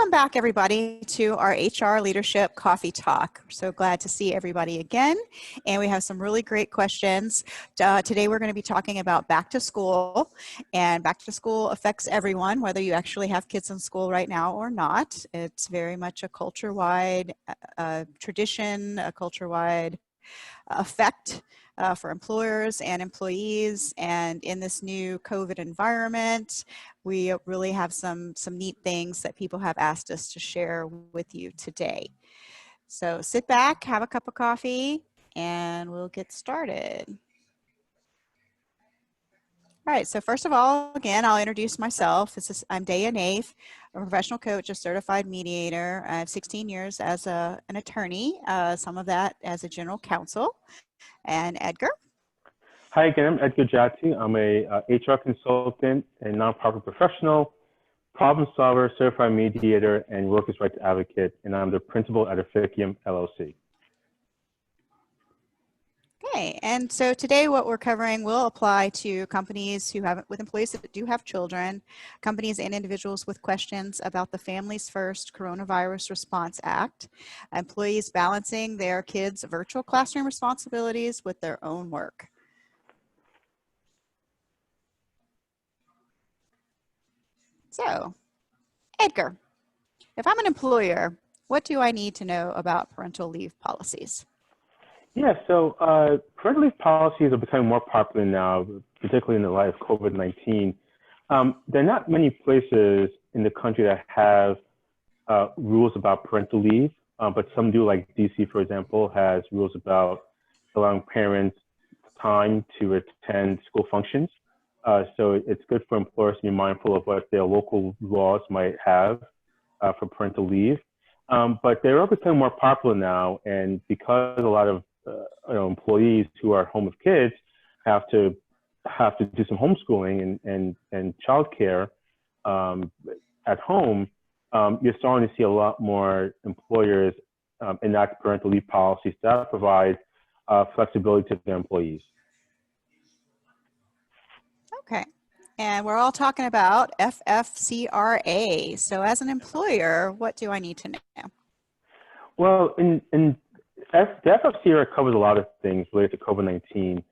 Welcome back, everybody, to our HR Leadership Coffee Talk. We're so glad to see everybody again, and we have some really great questions. Today, we're going to be talking about back to school, and back to school affects everyone, whether you actually have kids in school right now or not. It's very much a culture-wide tradition, a culture-wide effect for employers and employees. And in this new COVID environment, we really have some neat things that people have asked us to share with you today. So sit back, have a cup of coffee, and we'll get started. All right, so first of all, again, I'll introduce myself. I'm Daya Naef, a professional coach, a certified mediator. I have 16 years as an attorney, some of that as a general counsel. And Edgar? Hi again, I'm Edgar Ndjatou. I'm a HR consultant and nonprofit professional, problem solver, certified mediator, and workers' rights advocate, and I'm the principal at Afikium LLC. Okay, and so today what we're covering will apply to companies with employees that do have children, companies and individuals with questions about the Families First Coronavirus Response Act, employees balancing their kids' virtual classroom responsibilities with their own work. So, Edgar, if I'm an employer, what do I need to know about parental leave policies? Yeah, so parental leave policies are becoming more popular now, particularly in the light of COVID-19. There are not many places in the country that have rules about parental leave, but some do, like DC, for example, has rules about allowing parents time to attend school functions. So it's good for employers to be mindful of what their local laws might have for parental leave. But they are becoming more popular now, and because a lot of employees who are home with kids have to do some homeschooling and childcare at home, you're starting to see a lot more employers enact parental leave policies that provide flexibility to their employees. Okay, and we're all talking about FFCRA. So as an employer, what do I need to know? Well, the FFCRA covers a lot of things related to COVID-19.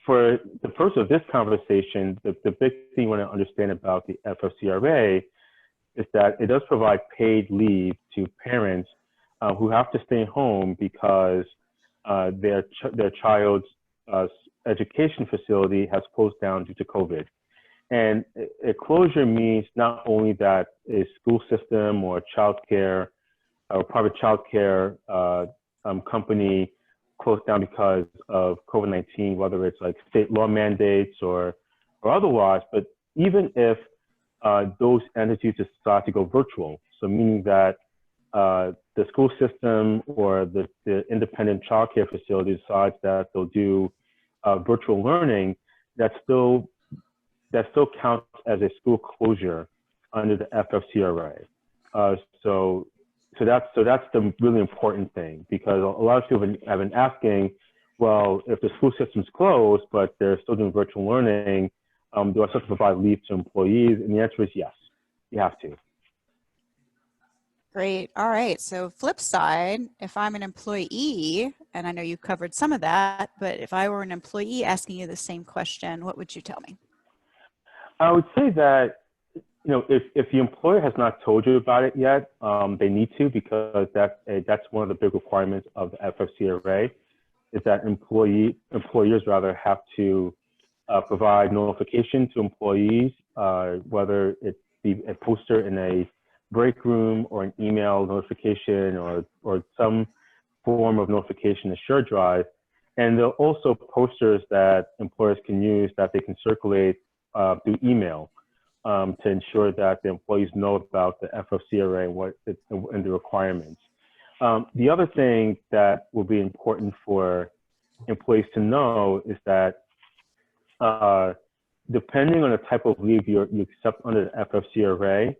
For the purpose of this conversation, the big thing you want to understand about the FFCRA is that it does provide paid leave to parents who have to stay home because their child's education facility has closed down due to COVID. And a closure means not only that a school system or childcare or private childcare company closed down because of COVID-19, whether it's like state law mandates or otherwise, but even if those entities decide to go virtual, so meaning that the school system or the independent childcare facility decides that they'll do virtual learning, that still counts as a school closure under the FFCRA. So that's the really important thing, because a lot of people have been asking, well, if the school system's closed but they're still doing virtual learning, do I still have to provide leave to employees? And the answer is yes, you have to. Great. All right. So flip side, if I'm an employee, and I know you covered some of that, but if I were an employee asking you the same question, what would you tell me? I would say that, if the employer has not told you about it yet, they need to, because that's one of the big requirements of the FFCRA, is that employers have to provide notification to employees, whether it be a poster in a break room or an email notification or some form of notification, a shared drive. And there are also posters that employers can use that they can circulate through email to ensure that the employees know about the FFCRA and the requirements. The other thing that will be important for employees to know is that depending on the type of leave you accept under the FFCRA,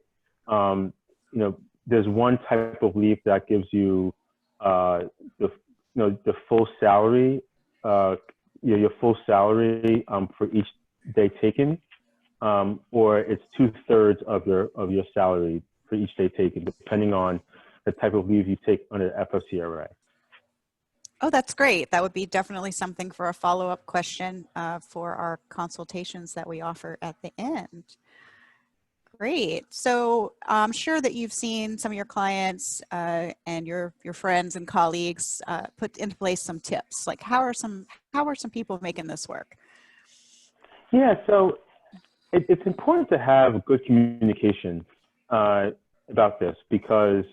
there's one type of leave that gives you the full salary, your full salary for each day taken, or it's 2/3 of your salary for each day taken, depending on the type of leave you take under FFCRA. Oh, that's great. That would be definitely something for a follow-up question for our consultations that we offer at the end. Great. So I'm sure that you've seen some of your clients and your friends and colleagues put into place some tips. Like how are some people making this work? Yeah, so it's important to have good communication about this because,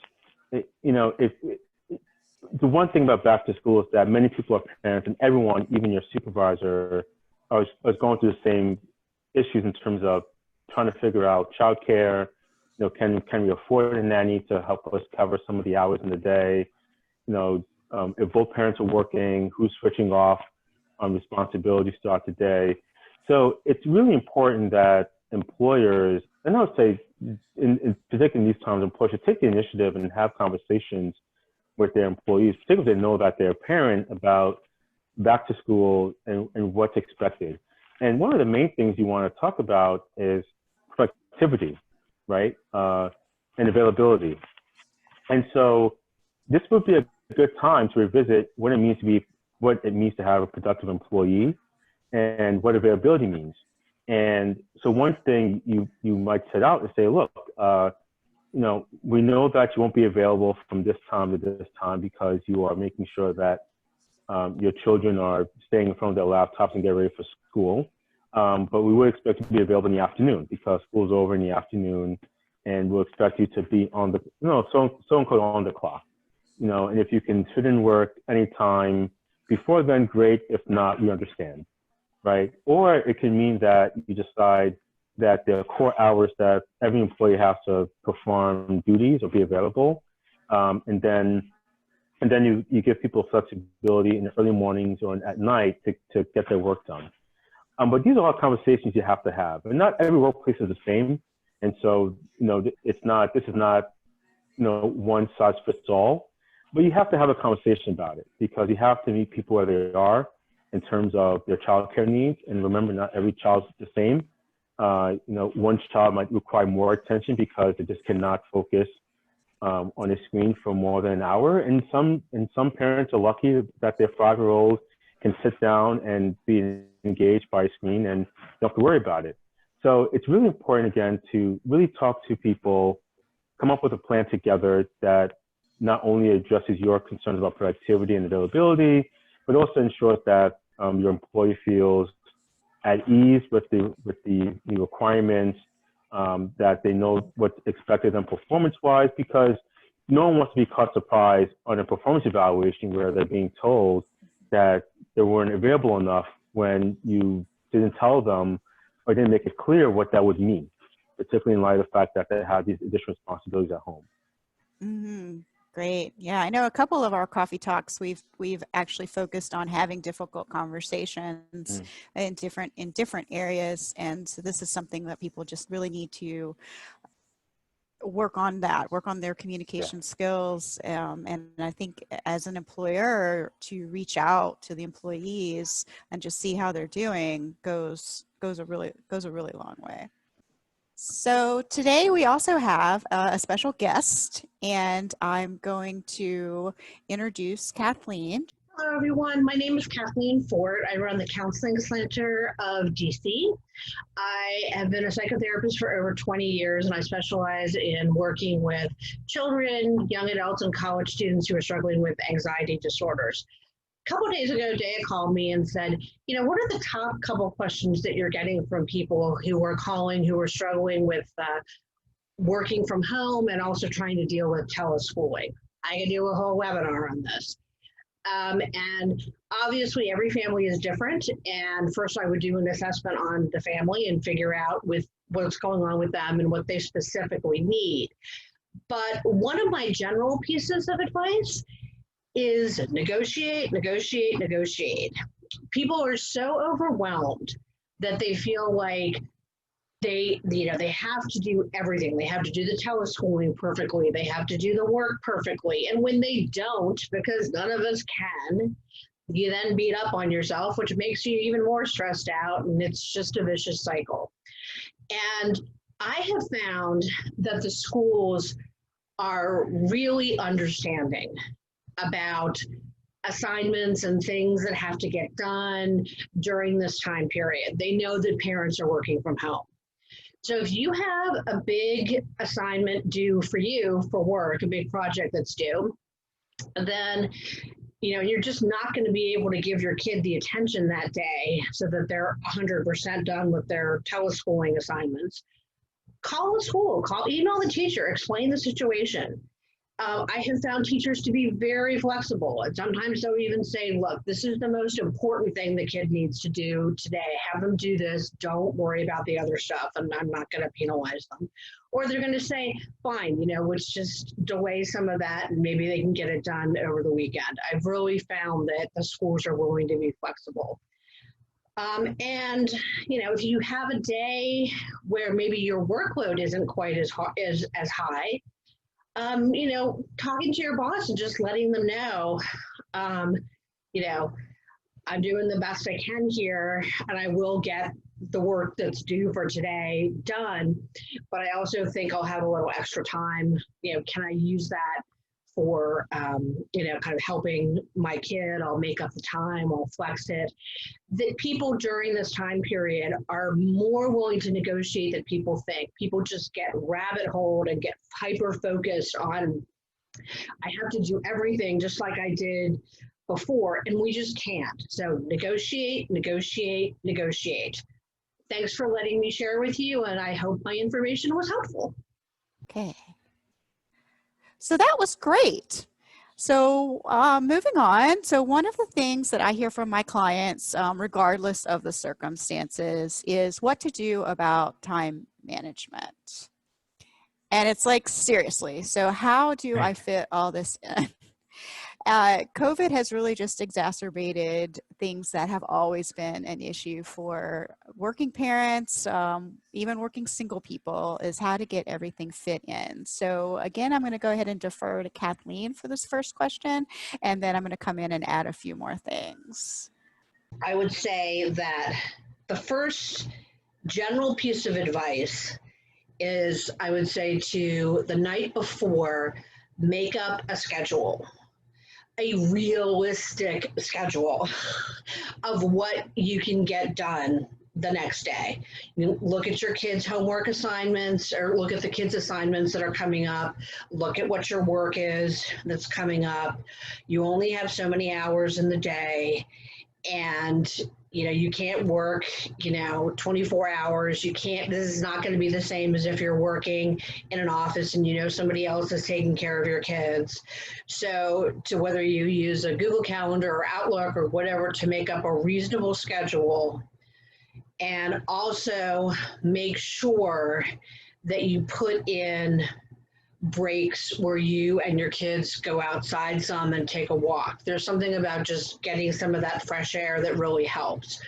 the one thing about back to school is that many people are parents, and everyone, even your supervisor, is going through the same issues in terms of trying to figure out childcare. Can we afford a nanny to help us cover some of the hours in the day? If both parents are working, who's switching off on responsibilities throughout the day? So it's really important that employers, and I would say, in particular in these times, employers should take the initiative and have conversations with their employees, particularly if they know that they're a parent, about back to school and what's expected. And one of the main things you want to talk about is productivity, right? And availability. And so this would be a good time to revisit what it means to have a productive employee and what availability means. And so one thing you might set out and say, look, we know that you won't be available from this time to this time because you are making sure that your children are staying in front of their laptops and get ready for school. But we would expect you to be available in the afternoon because school's over in the afternoon, and we'll expect you to be on the, on the clock. And if you can fit in work anytime before then, great. If not, we understand, right? Or it can mean that you decide that there are core hours that every employee has to perform duties or be available. And then you give people flexibility in the early mornings or at night to get their work done. But these are all conversations you have to have. And not every workplace is the same. And so, this is not, one size fits all. But you have to have a conversation about it because you have to meet people where they are in terms of their childcare needs. And remember, not every child's the same. One child might require more attention because they just cannot focus on a screen for more than an hour. And some parents are lucky that their 5-year-old can sit down and be engaged by a screen and don't have to worry about it. So it's really important, again, to really talk to people, come up with a plan together that not only addresses your concerns about productivity and availability, but also ensures that your employee feels at ease with the requirements, that they know what's expected of them performance-wise, because no one wants to be caught surprised on a performance evaluation where they're being told that they weren't available enough when you didn't tell them or didn't make it clear what that would mean, particularly in light of the fact that they have these additional responsibilities at home. Mm-hmm. Great. Yeah, I know a couple of our coffee talks we've actually focused on having difficult conversations in different areas, and so this is something that people just really need to work on their communication skills. And I think as an employer, to reach out to the employees and just see how they're doing goes a really long way. So today we also have a special guest, and I'm going to introduce Kathleen. Hello, everyone. My name is Kathleen Fort. I run the Counseling Center of DC. I have been a psychotherapist for over 20 years, and I specialize in working with children, young adults, and college students who are struggling with anxiety disorders. A couple of days ago, Daya called me and said, what are the top couple questions that you're getting from people who are calling, who are struggling with working from home and also trying to deal with teleschooling? I can do a whole webinar on this. And obviously every family is different. And first I would do an assessment on the family and figure out with what's going on with them and what they specifically need. But one of my general pieces of advice is negotiate, negotiate, negotiate. People are so overwhelmed that they feel like they have to do everything. They have to do the teleschooling perfectly. They have to do the work perfectly. And when they don't, because none of us can, you then beat up on yourself, which makes you even more stressed out. And it's just a vicious cycle. And I have found that the schools are really understanding about assignments and things that have to get done during this time period. They know that parents are working from home. So if you have a big assignment due for you for work, a big project that's due, then you're just not going to be able to give your kid the attention that day so that they're 100% done with their teleschooling assignments. Call the school, email the teacher, explain the situation. I have found teachers to be very flexible, and sometimes they'll even say, look, this is the most important thing the kid needs to do today. Have them do this. Don't worry about the other stuff, and I'm not going to penalize them. Or they're going to say, fine, let's just delay some of that, and maybe they can get it done over the weekend. I've really found that the schools are willing to be flexible. And if you have a day where maybe your workload isn't quite as high, talking to your boss and just letting them know, I'm doing the best I can here, and I will get the work that's due for today done. But I also think I'll have a little extra time. Can I use that for, kind of helping my kid? I'll make up the time, I'll flex it. That people during this time period are more willing to negotiate than people think. People just get rabbit holed and get hyper focused on, I have to do everything just like I did before, and we just can't. So negotiate, negotiate, negotiate. Thanks for letting me share with you, and I hope my information was helpful. Okay. So that was great. So moving on. So one of the things that I hear from my clients, regardless of the circumstances, is what to do about time management. And it's like, seriously, so how do I fit all this in? COVID has really just exacerbated things that have always been an issue for working parents, even working single people, is how to get everything fit in. So again, I'm going to go ahead and defer to Kathleen for this first question, and then I'm going to come in and add a few more things. I would say that the first general piece of advice is, I would say, to the night before, make up a schedule. A realistic schedule of what you can get done the next day. You look at your kids' homework assignments, or look at the kids' assignments that are coming up. Look at what your work is that's coming up. You only have so many hours in the day, and you can't work 24 hours. You can't, this is not going to be the same as if you're working in an office and somebody else is taking care of your kids. So to whether you use a Google Calendar or Outlook or whatever to make up a reasonable schedule, and also make sure that you put in breaks where you and your kids go outside some and take a walk. There's something about just getting some of that fresh air that really helps.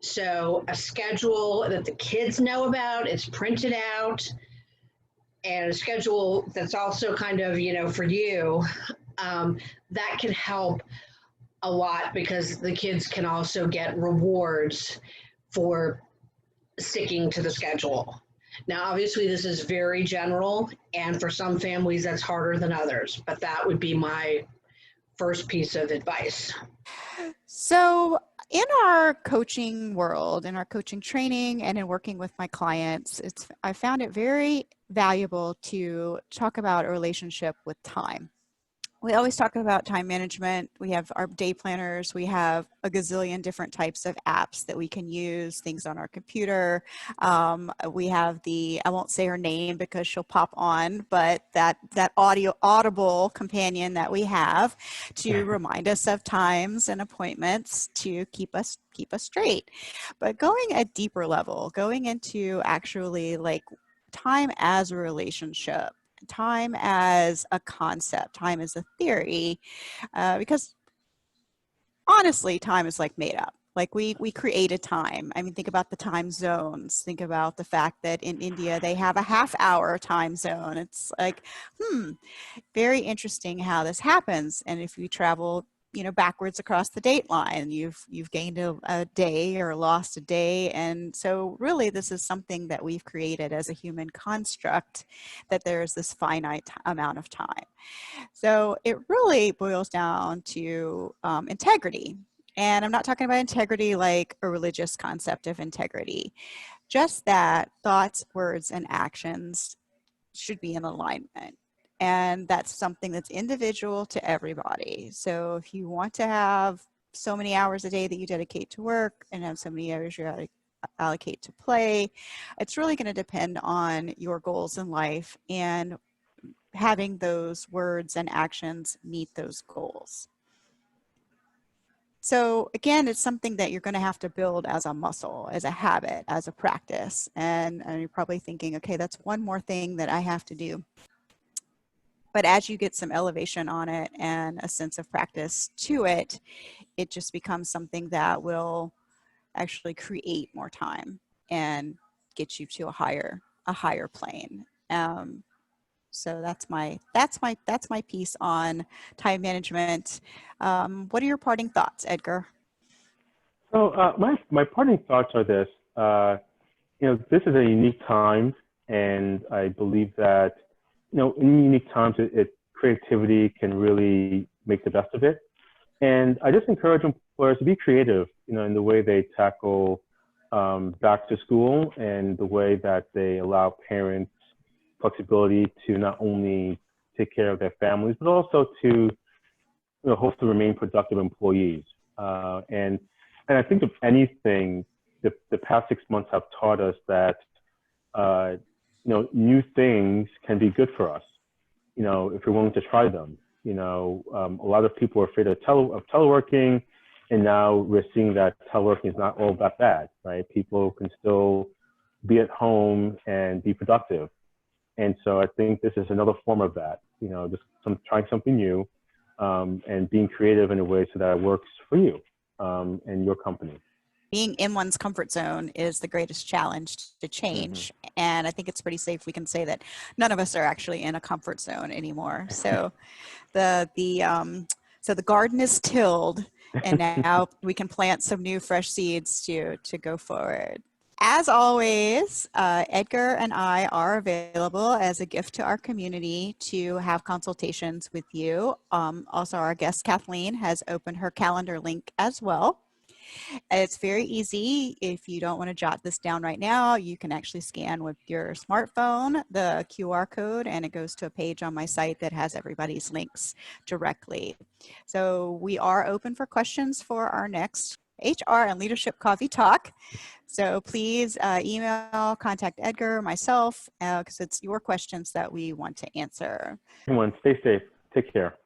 So a schedule that the kids know about, it's printed out, and a schedule that's also kind of, for you, that can help a lot, because the kids can also get rewards for sticking to the schedule. Now, obviously, this is very general, and for some families, that's harder than others, but that would be my first piece of advice. So in our coaching world, in our coaching training, and in working with my clients, I found it very valuable to talk about a relationship with time. We always talk about time management. We have our day planners. We have a gazillion different types of apps that we can use, things on our computer. We have I won't say her name because she'll pop on, but that audible companion that we have to remind us of times and appointments to keep us straight. But going a deeper level, going into actually like time as a relationship, time as a concept, time as a theory, because honestly, time is like made up. Like we created time. I mean, think about the time zones. Think about the fact that in India, they have a half-hour time zone. It's like, very interesting how this happens. And if we travel, backwards across the date line. You've gained a day or lost a day. And so really this is something that we've created as a human construct, that there's this finite amount of time. So it really boils down to integrity. And I'm not talking about integrity like a religious concept of integrity, just that thoughts, words, and actions should be in alignment. And that's something that's individual to everybody. So if you want to have so many hours a day that you dedicate to work and have so many hours you allocate to play, it's really going to depend on your goals in life and having those words and actions meet those goals. So again, it's something that you're going to have to build as a muscle, as a habit, as a practice. And you're probably thinking, okay, that's one more thing that I have to do. But as you get some elevation on it and a sense of practice to it, it just becomes something that will actually create more time and get you to a higher plane. So that's my piece on time management. What are your parting thoughts, Edgar? So my parting thoughts are this. This is a unique time, and I believe that in unique times, creativity can really make the best of it. And I just encourage employers to be creative, in the way they tackle back to school and the way that they allow parents flexibility to not only take care of their families, but also to hope to remain productive employees. And I think if anything, the past 6 months have taught us that new things can be good for us, if we're willing to try them. A lot of people are afraid of teleworking, and now we're seeing that teleworking is not all that bad, right? People can still be at home and be productive. And so I think this is another form of that, just trying something new and being creative in a way so that it works for you and your company. Being in one's comfort zone is the greatest challenge to change. Mm-hmm. And I think it's pretty safe. We can say that none of us are actually in a comfort zone anymore. So the garden is tilled, and now we can plant some new fresh seeds to go forward. As always, Edgar and I are available as a gift to our community to have consultations with you. Also, our guest Kathleen has opened her calendar link as well. It's very easy. If you don't want to jot this down right now, you can actually scan with your smartphone the QR code, and it goes to a page on my site that has everybody's links directly. So we are open for questions for our next HR and Leadership Coffee Talk. So please email, contact Edgar, myself, because it's your questions that we want to answer. Everyone, stay safe. Take care.